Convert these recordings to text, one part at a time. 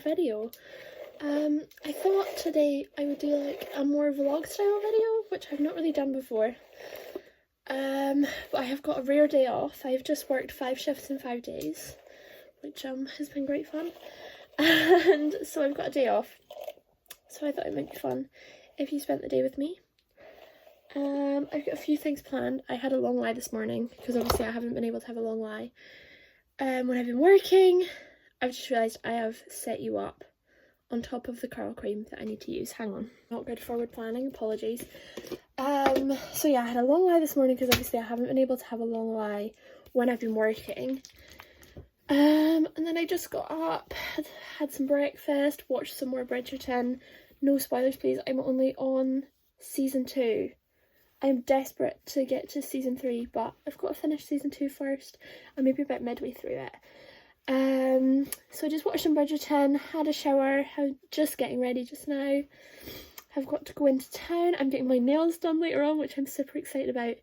video. I thought today I would do like a more vlog style video, which I've not really done before. But I have got a rare day off. I've just worked 5 shifts in 5 days, which has been great fun. And so I've got a day off. So I thought it might be fun if you spent the day with me. I've got a few things planned. I had a long lie this morning because obviously I haven't been able to have a long lie when I've been working. I've just realised I have set you up on top of the curl cream that I need to use. Hang on. Not good forward planning, apologies. So yeah, I had a long lie this morning because obviously I haven't been able to have a long lie when I've been working. And then I just got up, had some breakfast, watched some more Bridgerton. No spoilers please, I'm only on season 2. I'm desperate to get to season 3, but I've got to finish season 2 first. I'm maybe about midway through it. So I just watched some Bridgerton, had a shower, just getting ready just now. I've got to go into town. I'm getting my nails done later on, which I'm super excited about.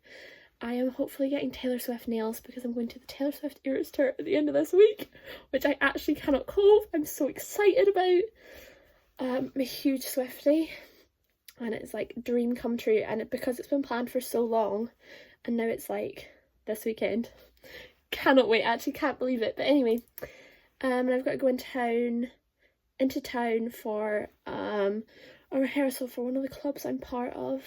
I am hopefully getting Taylor Swift nails because I'm going to the Taylor Swift ERAS tour at the end of this week, which I actually cannot cope. I'm so excited about. I'm a huge Swiftie. And it's like dream come true, and because it's been planned for so long and now it's like this weekend, cannot wait, actually can't believe it. But anyway, and I've got to go into town for a rehearsal for one of the clubs I'm part of.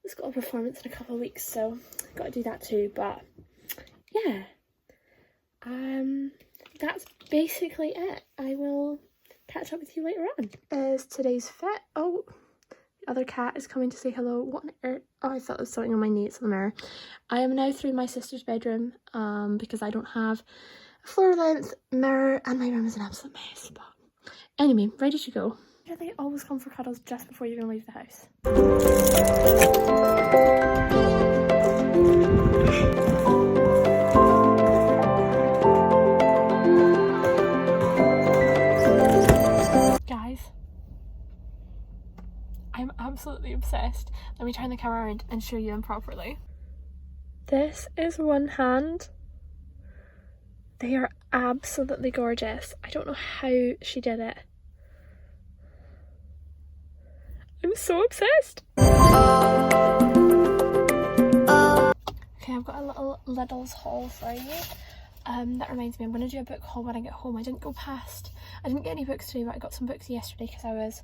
It's got a performance in a couple of weeks, so I've got to do that too. But yeah, that's basically it. I will catch up with you later on. Is today's fit. Oh, other cat is coming to say hello. What on earth? Oh, I thought there was something on my knee. It's in the mirror. I am now through my sister's bedroom because I don't have a floor length mirror and my room is an absolute mess. But anyway, ready to go. Yeah, they always come for cuddles just before you're gonna leave the house. Guys, I'm absolutely obsessed. Let me turn the camera around and show you them properly. This is one hand. They are absolutely gorgeous. I don't know how she did it. I'm so obsessed. Okay, I've got a little Lidl's haul for you. That reminds me, I'm going to do a book haul when I get home. I didn't get any books today, but I got some books yesterday because I was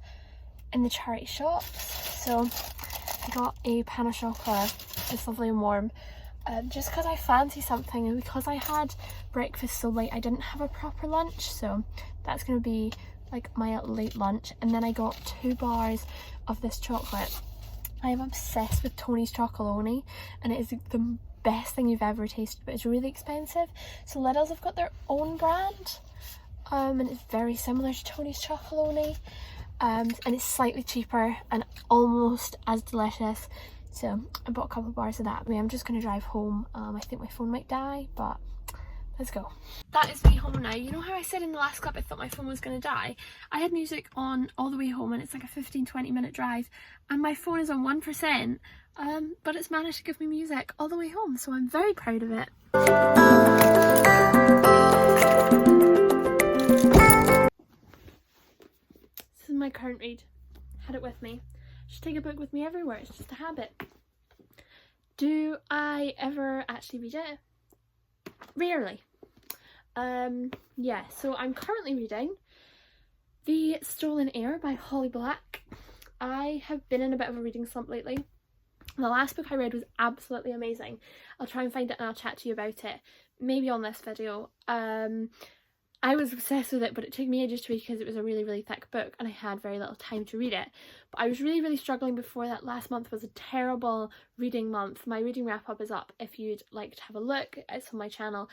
in the charity shops. So I got a pan of chocolate. It's lovely and warm. Just because I fancy something, and because I had breakfast so late, I didn't have a proper lunch. So that's going to be like my late lunch. And then I got 2 bars of this chocolate. I am obsessed with Tony's Chocolonely, and it is the best thing you've ever tasted, but it's really expensive. So Lidl's have got their own brand, and it's very similar to Tony's Chocolonely, and it's slightly cheaper and almost as delicious. So I bought a couple of bars of that. I mean, I'm just going to drive home. I think my phone might die, but let's go. That is me home now. You know how I said in the last clip I thought my phone was going to die? I had music on all the way home, and it's like a 15-20 minute drive, and my phone is on 1%, but it's managed to give me music all the way home, so I'm very proud of it. This is my current read. Had it with me. Just take a book with me everywhere. It's just a habit. Do I ever actually read it? Rarely. Yeah, so I'm currently reading The Stolen Heir by Holly Black. I have been in a bit of a reading slump lately. The last book I read was absolutely amazing. I'll try and find it and I'll chat to you about it, maybe on this video. I was obsessed with it, but it took me ages to read because it was a really, really thick book and I had very little time to read it. But I was really, really struggling before that. Last month was a terrible reading month. My reading wrap up is up if you'd like to have a look. It's on my channel.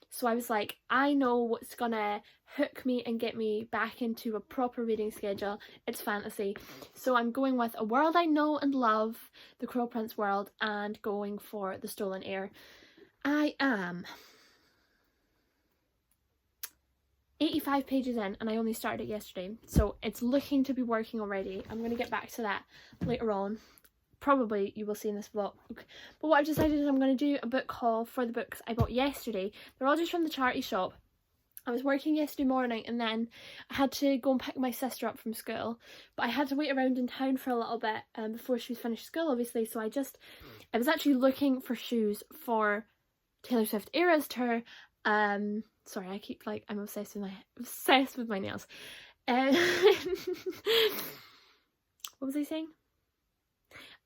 So I was like, I know what's gonna hook me and get me back into a proper reading schedule. It's fantasy. So I'm going with a world I know and love, the Cruel Prince world, and going for The Stolen Heir. I am 85 pages in and I only started it yesterday, so it's looking to be working already. I'm going to get back to that later on. Probably you will see in this vlog. But what I've decided is I'm going to do a book haul for the books I bought yesterday. They're all just from the charity shop. I was working yesterday morning and then I had to go and pick my sister up from school, but I had to wait around in town for a little bit before she was finished school, obviously, so I was actually looking for shoes for Taylor Swift ERAS tour. Sorry, I keep like, I'm obsessed with my nails. What was I saying?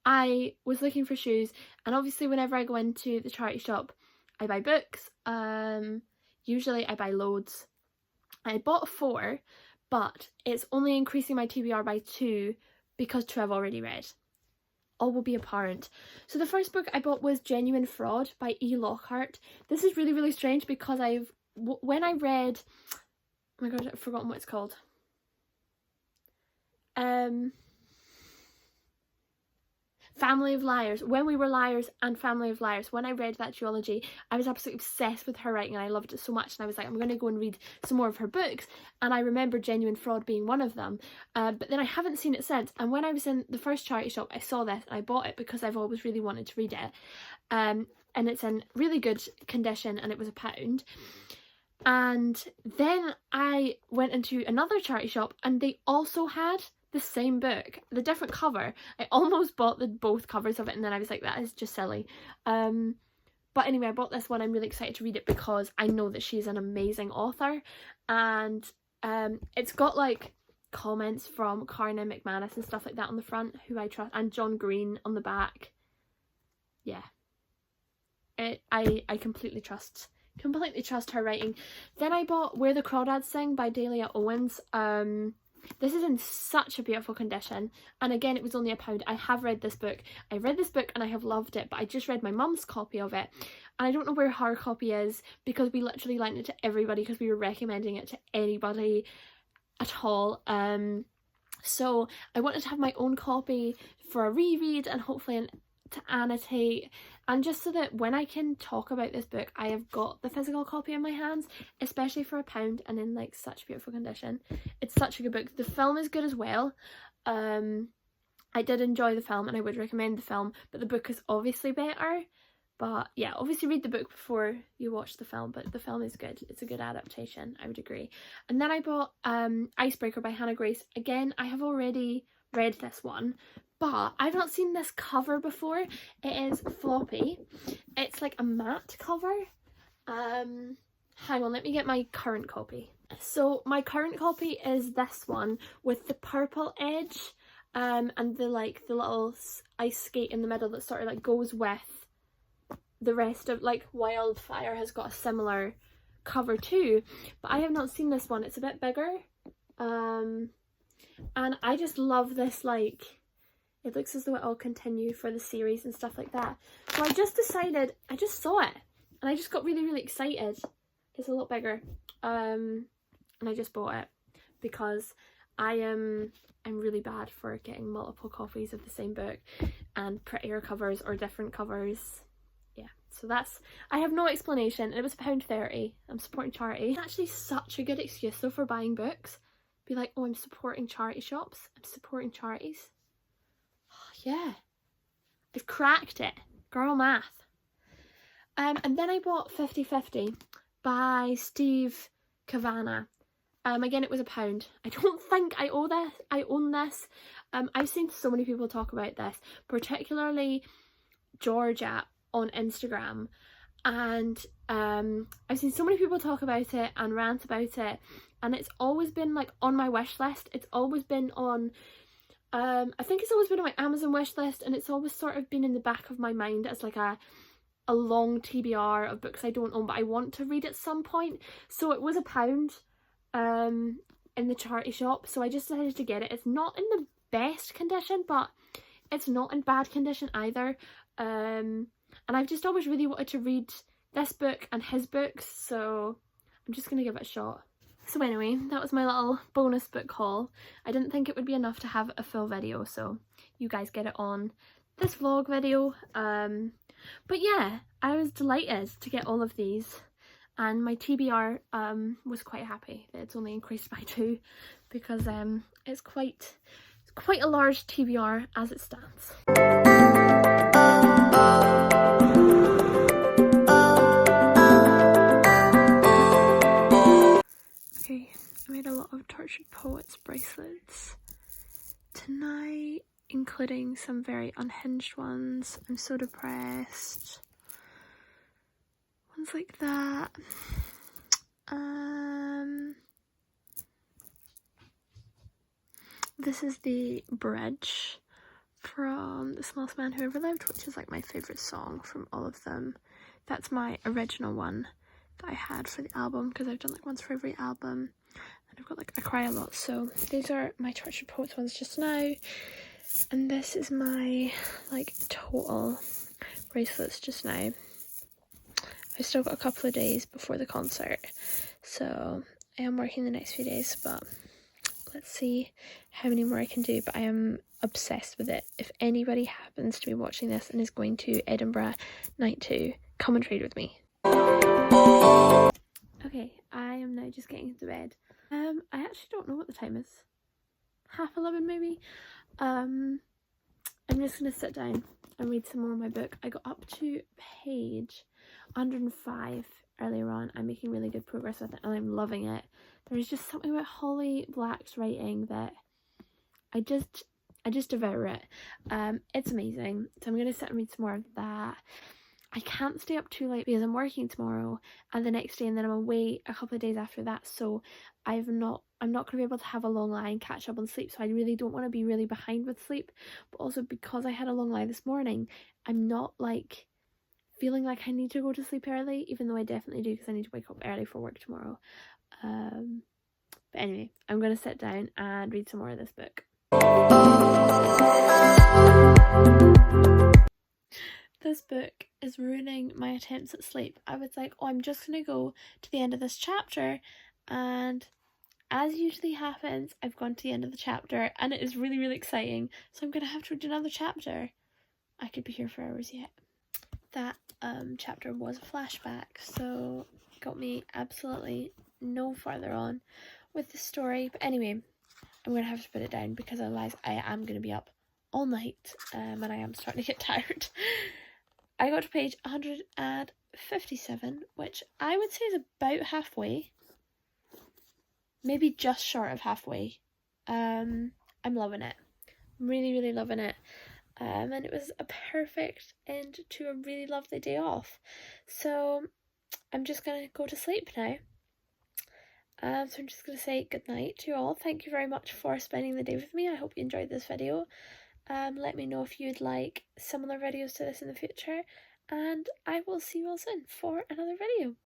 I was looking for shoes, and obviously whenever I go into the charity shop I buy books. Usually I buy loads. I bought 4, but it's only increasing my TBR by 2 because 2 I've already read. All will be apparent. So the first book I bought was Genuine Fraud by E. Lockhart. This is really, really strange because when I read, oh my god, I've forgotten what it's called. Family of Liars, When We Were Liars and Family of Liars. When I read that duology, I was absolutely obsessed with her writing and I loved it so much, and I was like, I'm going to go and read some more of her books, and I remember Genuine Fraud being one of them, but then I haven't seen it since, and when I was in the first charity shop I saw this and I bought it because I've always really wanted to read it, and it's in really good condition and it was £1. And then I went into another charity shop and they also had the same book, the different cover. I almost bought both covers of it and then I was like, that is just silly. But anyway, I bought this one. I'm really excited to read it because I know that she's an amazing author, and it's got like comments from Carna McManus and stuff like that on the front, who I trust, and John Green on the back. Yeah, I completely trust her writing. Then I bought Where the Crawdads Sing by Delia Owens. This is in such a beautiful condition, and again it was only £1. I have read this book. I read this book and I have loved it, but I just read my mum's copy of it and I don't know where her copy is because we literally lent it to everybody because we were recommending it to anybody at all. So I wanted to have my own copy for a reread and hopefully to annotate, and just so that when I can talk about this book I have got the physical copy in my hands, especially for £1 and in like such beautiful condition. It's such a good book. The film is good as well. I did enjoy the film and I would recommend the film, but the book is obviously better. But yeah, obviously read the book before you watch the film, but the film is good. It's a good adaptation, I would agree. And then I bought Icebreaker by Hannah Grace. Again, I have already read this one, but I've not seen this cover before. It is floppy. It's like a matte cover. Hang on, let me get my current copy. So my current copy is this one with the purple edge and the little ice skate in the middle that sort of like goes with the rest of, like, Wildfire has got a similar cover too, but I have not seen this one. It's a bit bigger, and I just love this, like, it looks as though it'll continue for the series and stuff like that. So I just decided, I just saw it and I just got really, really excited. It's a lot bigger, and I just bought it because I'm really bad for getting multiple copies of the same book and prettier covers or different covers. Yeah, so that's, I have no explanation. It was £1.30. I'm supporting charity. It's actually such a good excuse though for buying books. Be like, oh, I'm supporting charity shops. I'm supporting charities. Oh, yeah, I've cracked it. Girl math. And then I bought 50/50 by Steve Cavanagh. Again, it was £1. I don't think I own this. I've seen so many people talk about this, particularly Georgia on Instagram, and I've seen so many people talk about it and rant about it, and it's always been like on my wish list. It's always been on I think it's always been on my Amazon wish list, and it's always sort of been in the back of my mind as like a long TBR of books I don't own but I want to read at some point. So it was £1 in the charity shop, so I just decided to get it. It's not in the best condition, but it's not in bad condition either, and I've just always really wanted to read this book and his books, so I'm just gonna give it a shot. So anyway, that was my little bonus book haul. I didn't think it would be enough to have a full video, so you guys get it on this vlog video. But yeah, I was delighted to get all of these, and my TBR was quite happy that it's only increased by 2 because it's quite a large TBR as it stands. Tortured Poets bracelets tonight, including some very unhinged ones. I'm so depressed. Ones like that. This is the bridge from The Smallest Man Who Ever Lived, which is like my favourite song from all of them. That's my original one that I had for the album, because I've done like ones for every album, and I've got like I cry a lot. So these are my Tortured Poets ones just now, and this is my like total bracelets just now. I've still got a couple of days before the concert, so I am working the next few days, but let's see how many more I can do. But I am obsessed with it. If anybody happens to be watching this and is going to Edinburgh night 2, come and trade with me. Okay, I am now just getting into bed. I actually don't know what the time is. 11:30 maybe. I'm just gonna sit down and read some more of my book. I got up to page 105 earlier on. I'm making really good progress with it and I'm loving it. There's just something about Holly Black's writing that I just devour it. It's amazing. So I'm gonna sit and read some more of that. I can't stay up too late because I'm working tomorrow and the next day, and then I'm away a couple of days after that, so I'm not going to be able to have a long lie and catch up on sleep. So I really don't want to be really behind with sleep, but also because I had a long lie this morning, I'm not like feeling like I need to go to sleep early, even though I definitely do because I need to wake up early for work tomorrow. But anyway, I'm going to sit down and read some more of this book. This book is ruining my attempts at sleep. I was like, oh, I'm just going to go to the end of this chapter, and as usually happens, I've gone to the end of the chapter and it is really, really exciting, so I'm going to have to read another chapter. I could be here for hours yet. That chapter was a flashback, so it got me absolutely no further on with the story. But anyway, I'm going to have to put it down because otherwise I am going to be up all night, and I am starting to get tired. I got to page 157, which I would say is about halfway. Maybe just short of halfway. I'm loving it. Really, really loving it. And it was a perfect end to a really lovely day off. So I'm just going to go to sleep now. So I'm just going to say good night to you all. Thank you very much for spending the day with me. I hope you enjoyed this video. Let me know if you'd like similar videos to this in the future, and I will see you all soon for another video.